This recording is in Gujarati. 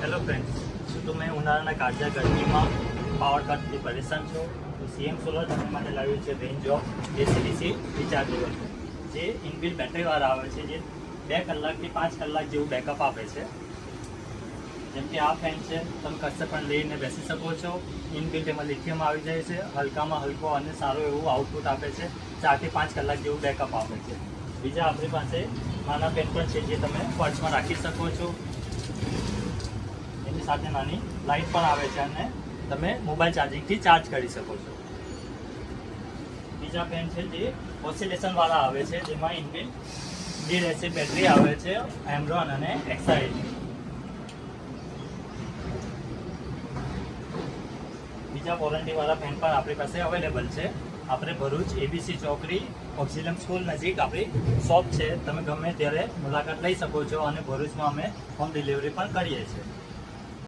હેલો ફ્રેન્ડ્સ, શું તમે ઉનાળાના કાળઝાળ ગરમીમાં પાવર કટથી પરેશાન છો? તો સીએમ સોલર તમારા માટે લાવ્યું છે રેન્જ ઓફ એસી રિચાર્જેબલ, જે ઇનબિલ્ટ બેટરીવાળા આવે છે, જે 2 કલાકથી 5 કલાક જેવું બેકઅપ આપે છે. જેમ કે આ ફેન છે, તમે કશે પણ લઈને બેસી શકો છો. ઇનબિલ્ટ એમાં લિથિયમ આવી જાય છે, હલકામાં હલકો અને સારું એવું આઉટપુટ આપે છે. 4 થી 5 કલાક જેવું બેકઅપ આપે છે. બીજા આપણી પાસે નાના પેન પણ છે, જે તમે પર્સમાં રાખી શકો છો. એની સાથે નાની લાઇટ પણ આવે છે અને તમે મોબાઈલ ચાર્જિંગથી ચાર્જ કરી શકો છો. બીજા પેન છે જે ઓસિલેશન વાળા આવે છે, જેમાં ઇનબિલ્ટ લીડ એસિડ બેટરી આવે છે, એમરોન અને એક્સાઇડ. બીજા વોરંટીવાળા પેન પણ આપણી પાસે અવેલેબલ છે. આપણે ભરૂચ એબીસી ચોકડી ઓક્સિલમ સ્કૂલ નજીક આપણી શોપ છે. તમે ગમે ત્યારે મુલાકાત લઈ શકો છો અને ભરૂચમાં અમે હોમ ડિલિવરી પણ કરીએ છીએ.